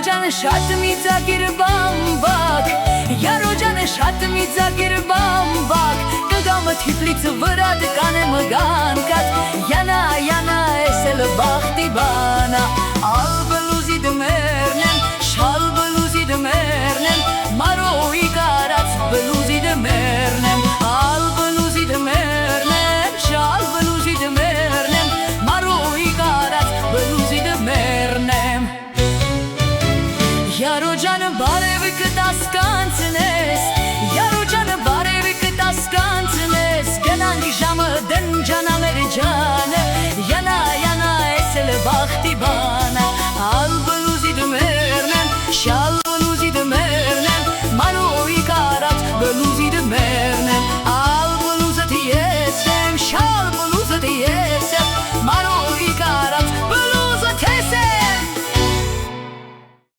Ջանը շատ միծակիր բամբակ, Յարո ջանը շատ միծակիր բամբակ, Կգամը թիպլիցը վրա դկանեմ գանքած, Յանա, յանա, ես էլ բախտի բանա, Ալ բլուզի դմերնեմ, շալ բլուզի դմերնեմ, Մարոյի կարած բլուզի դմերնեմ, Ալ բլուզի դմերնեմ, շալ բլուզի դմերնեմ, Մարոյի կարած բլուզի դմերնեմ Յարո ջանը բարև կտասկանցնեմ